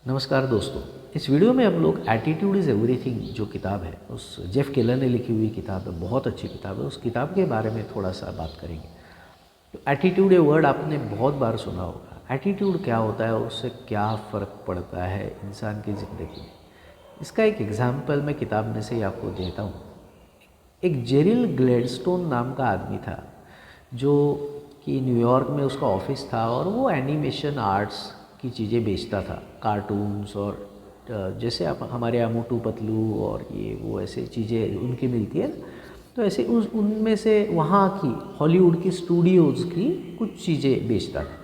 नमस्कार दोस्तों। इस वीडियो में हम लोग एटीट्यूड इज़ एवरीथिंग जो किताब है, उस जेफ केलर ने लिखी हुई किताब है, बहुत अच्छी किताब है। उस किताब के बारे में थोड़ा सा बात करेंगे। तो एटीट्यूड ये वर्ड आपने बहुत बार सुना होगा। एटीट्यूड क्या होता है और उससे क्या फ़र्क पड़ता है इंसान की ज़िंदगी में। इसका एक एग्जाम्पल मैं किताब में से ही आपको देता हूँ। एक जेरिल ग्लेडस्टोन नाम का आदमी था जो कि न्यूयॉर्क में उसका ऑफिस था और वो एनिमेशन आर्ट्स की चीज़ें बेचता था, कार्टून्स और जैसे आप हमारे यहाँ मोटू पतलू और ये वो ऐसे चीज़ें उनकी मिलती है ना, तो ऐसे उनमें से वहाँ की हॉलीवुड की स्टूडियोज़ की कुछ चीज़ें बेचता था।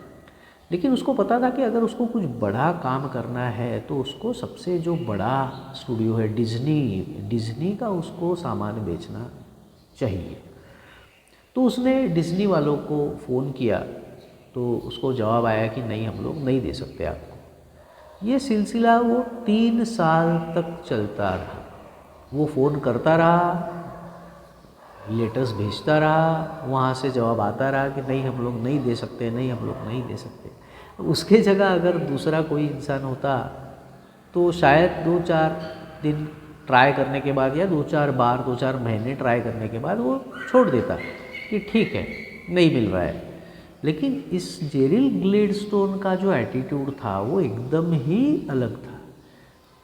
लेकिन उसको पता था कि अगर उसको कुछ बड़ा काम करना है तो उसको सबसे जो बड़ा स्टूडियो है डिज़नी का उसको सामान बेचना चाहिए। तो उसने डिज़नी वालों को फ़ोन किया तो उसको जवाब आया कि नहीं, हम लोग नहीं दे सकते आपको। ये सिलसिला वो 3 साल तक चलता रहा। वो फ़ोन करता रहा, लेटर्स भेजता रहा, वहाँ से जवाब आता रहा कि नहीं, हम लोग नहीं दे सकते, नहीं, हम लोग नहीं दे सकते। उसके जगह अगर दूसरा कोई इंसान होता तो शायद 2-4 दिन ट्राई करने के बाद या 2-4 बार 2-4 महीने ट्राई करने के बाद वो छोड़ देता कि ठीक है, नहीं मिल रहा है। लेकिन इस जेरिल ग्लेडस्टोन का जो एटीट्यूड था वो एकदम ही अलग था।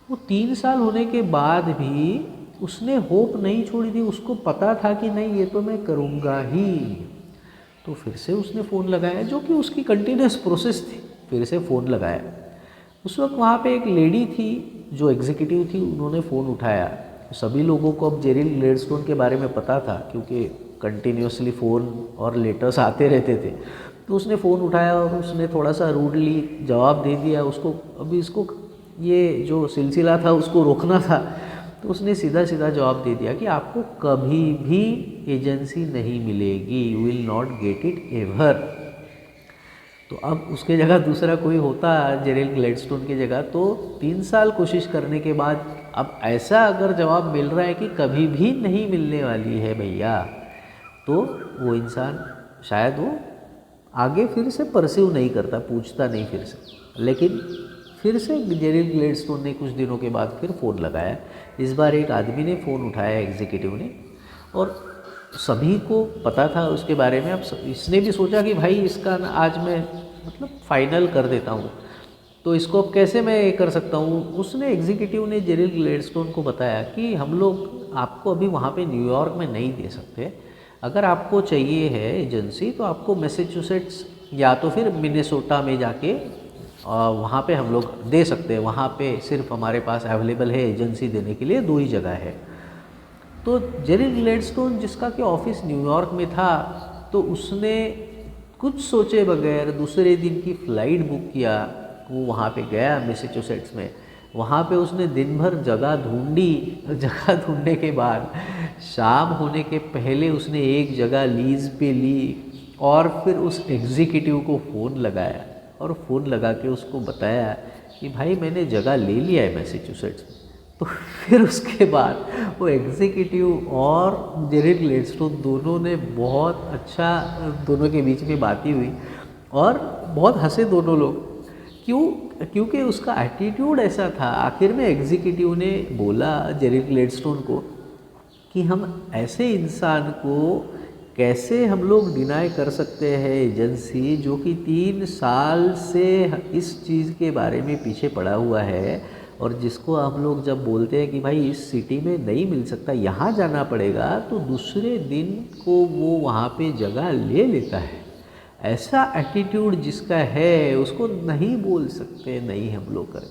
वो 3 साल होने के बाद भी उसने होप नहीं छोड़ी थी। उसको पता था कि नहीं, ये तो मैं करूँगा ही। तो फिर से उसने फ़ोन लगाया, जो कि उसकी कंटिन्यूस प्रोसेस थी। फिर से फ़ोन लगाया। उस वक्त वहाँ पे एक लेडी थी जो एग्जीक्यूटिव थी, उन्होंने फ़ोन उठाया। सभी लोगों को अब जेरिल ग्लेडस्टोन के बारे में पता था क्योंकि कंटिन्यूसली फ़ोन और लेटर्स आते रहते थे। तो उसने फ़ोन उठाया और उसने थोड़ा सा रूडली जवाब दे दिया उसको। अभी इसको ये जो सिलसिला था उसको रोकना था, तो उसने सीधा सीधा जवाब दे दिया कि आपको कभी भी एजेंसी नहीं मिलेगी, you will not get it ever. तो अब उसके जगह दूसरा कोई होता जेरिल ग्लेडस्टोन की जगह, तो 3 साल कोशिश करने के बाद अब ऐसा अगर जवाब मिल रहा है कि कभी भी नहीं मिलने वाली है भैया, तो वो इंसान शायद वो आगे फिर से परस्यू नहीं करता, पूछता नहीं फिर से। लेकिन फिर से जेरिल ग्लेडस्टोन ने कुछ दिनों के बाद फिर फ़ोन लगाया। इस बार एक आदमी ने फ़ोन उठाया, एग्जीक्यूटिव ने, और सभी को पता था उसके बारे में। अब इसने भी सोचा कि भाई इसका आज मैं मतलब फ़ाइनल कर देता हूँ, तो इसको अब कैसे मैं ये कर सकता हूँ। उसने एग्जीक्यूटिव ने जेरिल ग्लेडस्टोन को बताया कि हम लोग आपको अभी वहाँ पे न्यूयॉर्क में नहीं दे सकते। अगर आपको चाहिए है एजेंसी तो आपको मैसेच्यूसेट्स या तो फिर मिनेसोटा में जाके वहाँ पे हम लोग दे सकते हैं। वहाँ पे सिर्फ हमारे पास अवेलेबल है एजेंसी देने के लिए 2 ही जगह है। तो जेरिल ग्लेडस्टोन जिसका कि ऑफिस न्यूयॉर्क में था, तो उसने कुछ सोचे बगैर दूसरे दिन की फ़्लाइट बुक किया। वो वहाँ पे गया मैसेच्यूसेट्स में। वहाँ पे उसने दिन भर जगह ढूंढी। जगह ढूंढने के बाद शाम होने के पहले उसने एक जगह लीज़ पे ली और फिर उस एग्जीक्यूटिव को फ़ोन लगाया और फ़ोन लगा के उसको बताया कि भाई मैंने जगह ले लिया है मैसेच्यूसेट्स में। तो फिर उसके बाद वो एग्जीक्यूटिव और जेरिल ग्लेडस्टोन दोनों ने बहुत अच्छा, दोनों के बीच में बातें हुई और बहुत हंसे दोनों लोग। क्यों? क्योंकि उसका एटीट्यूड ऐसा था। आखिर में एग्जीक्यूटिव ने बोला जेरिल ग्लेडस्टोन को कि हम ऐसे इंसान को कैसे हम लोग डिनाई कर सकते हैं एजेंसी, जो कि 3 साल से इस चीज़ के बारे में पीछे पड़ा हुआ है और जिसको हम लोग जब बोलते हैं कि भाई इस सिटी में नहीं मिल सकता, यहाँ जाना पड़ेगा, तो दूसरे दिन को वो वहाँ पे जगह ले लेता है। ऐसा एटीट्यूड जिसका है उसको नहीं बोल सकते नहीं हम लोग करें,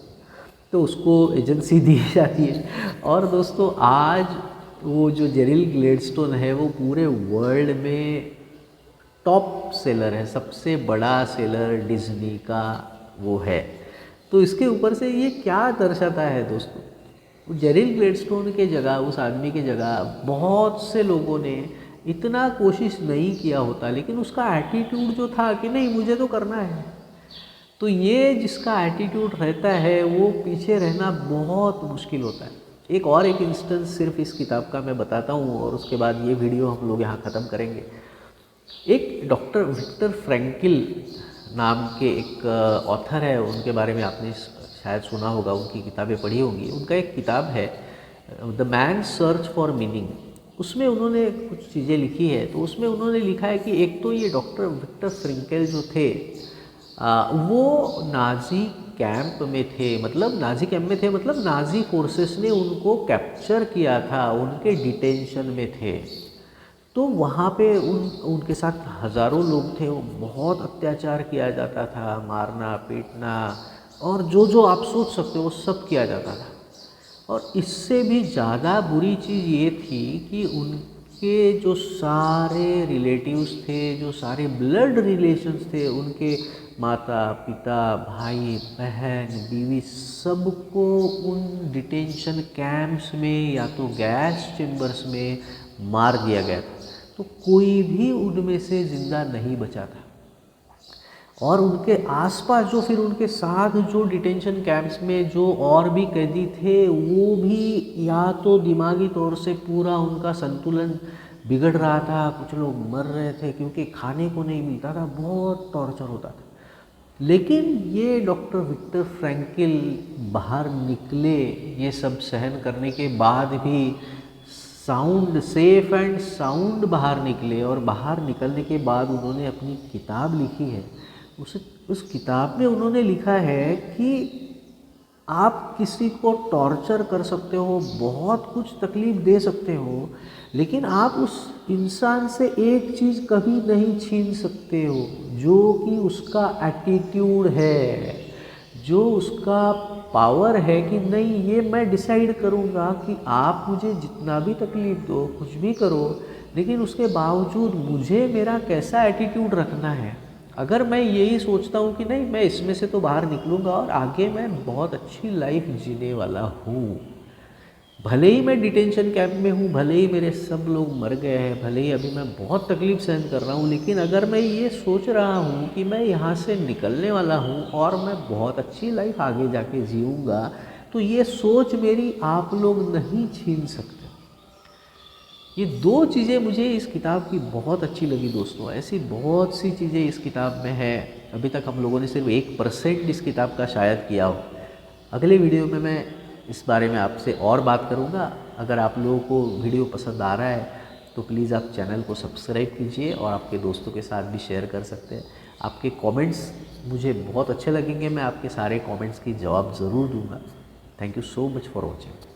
तो उसको एजेंसी दी जाती है। और दोस्तों आज वो जो जेरिल ग्लेडस्टोन है वो पूरे वर्ल्ड में टॉप सेलर है, सबसे बड़ा सेलर डिज्नी का वो है। तो इसके ऊपर से ये क्या दर्शाता है दोस्तों, जेरिल ग्लेडस्टोन के जगह, उस आदमी के जगह बहुत से लोगों ने इतना कोशिश नहीं किया होता, लेकिन उसका एटीट्यूड जो था कि नहीं मुझे तो करना है। तो ये जिसका एटीट्यूड रहता है वो पीछे रहना बहुत मुश्किल होता है। एक इंस्टेंस सिर्फ इस किताब का मैं बताता हूँ और उसके बाद ये वीडियो हम लोग यहाँ ख़त्म करेंगे। एक डॉक्टर विक्टर फ्रैंकल नाम के एक ऑथर है, उनके बारे में आपने शायद सुना होगा, उनकी किताबें पढ़ी होंगी। उनका एक किताब है the man search for meaning, उसमें उन्होंने कुछ चीज़ें लिखी है। तो उसमें उन्होंने लिखा है कि एक तो ये डॉक्टर विक्टर फ्रैंकल जो थे वो नाजी कैंप में थे, मतलब नाजी कैंप में थे, मतलब नाजी फोर्सेस ने उनको कैप्चर किया था, उनके डिटेंशन में थे। तो वहाँ पे उनके साथ हज़ारों लोग थे, वो बहुत अत्याचार किया जाता था, मारना पीटना और जो जो आप सोच सकते हो वो सब किया जाता था। और इससे भी ज़्यादा बुरी चीज़ ये थी कि उनके जो सारे रिलेटिव्स थे, जो सारे ब्लड रिलेशंस थे, उनके माता पिता भाई बहन बीवी, सबको उन डिटेंशन कैंप्स में या तो गैस चेम्बर्स में मार दिया गया था। तो कोई भी उनमें से ज़िंदा नहीं बचा था। और उनके आसपास जो फिर उनके साथ जो डिटेंशन कैंप्स में जो और भी कैदी थे, वो भी या तो दिमागी तौर से पूरा उनका संतुलन बिगड़ रहा था, कुछ लोग मर रहे थे क्योंकि खाने को नहीं मिलता था, बहुत टॉर्चर होता था। लेकिन ये डॉक्टर विक्टर फ्रैंकल बाहर निकले, ये सब सहन करने के बाद भी साउंड, सेफ एंड साउंड बाहर निकले। और बाहर निकलने के बाद उन्होंने अपनी किताब लिखी है। उस किताब में उन्होंने लिखा है कि आप किसी को टॉर्चर कर सकते हो, बहुत कुछ तकलीफ़ दे सकते हो, लेकिन आप उस इंसान से एक चीज़ कभी नहीं छीन सकते हो, जो कि उसका एटीट्यूड है, जो उसका पावर है कि नहीं, ये मैं डिसाइड करूँगा कि आप मुझे जितना भी तकलीफ़ दो, कुछ भी करो, लेकिन उसके बावजूद मुझे मेरा कैसा एटीट्यूड रखना है। अगर मैं यही सोचता हूँ कि नहीं, मैं इसमें से तो बाहर निकलूँगा और आगे मैं बहुत अच्छी लाइफ जीने वाला हूँ, भले ही मैं डिटेंशन कैंप में हूँ, भले ही मेरे सब लोग मर गए हैं, भले ही अभी मैं बहुत तकलीफ़ सहन कर रहा हूँ, लेकिन अगर मैं ये सोच रहा हूँ कि मैं यहाँ से निकलने वाला हूँ और मैं बहुत अच्छी लाइफ आगे जाके जीऊँगा, तो ये सोच मेरी आप लोग नहीं छीन सकते। ये दो चीज़ें मुझे इस किताब की बहुत अच्छी लगी दोस्तों। ऐसी बहुत सी चीज़ें इस किताब में है, अभी तक हम लोगों ने सिर्फ 1% इस किताब का शायद किया हो। अगले वीडियो में मैं इस बारे में आपसे और बात करूँगा। अगर आप लोगों को वीडियो पसंद आ रहा है तो प्लीज़ आप चैनल को सब्सक्राइब कीजिए और आपके दोस्तों के साथ भी शेयर कर सकते हैं। आपके कमेंट्स मुझे बहुत अच्छे लगेंगे, मैं आपके सारे कमेंट्स की जवाब ज़रूर दूँगा। Thank you so much for watching.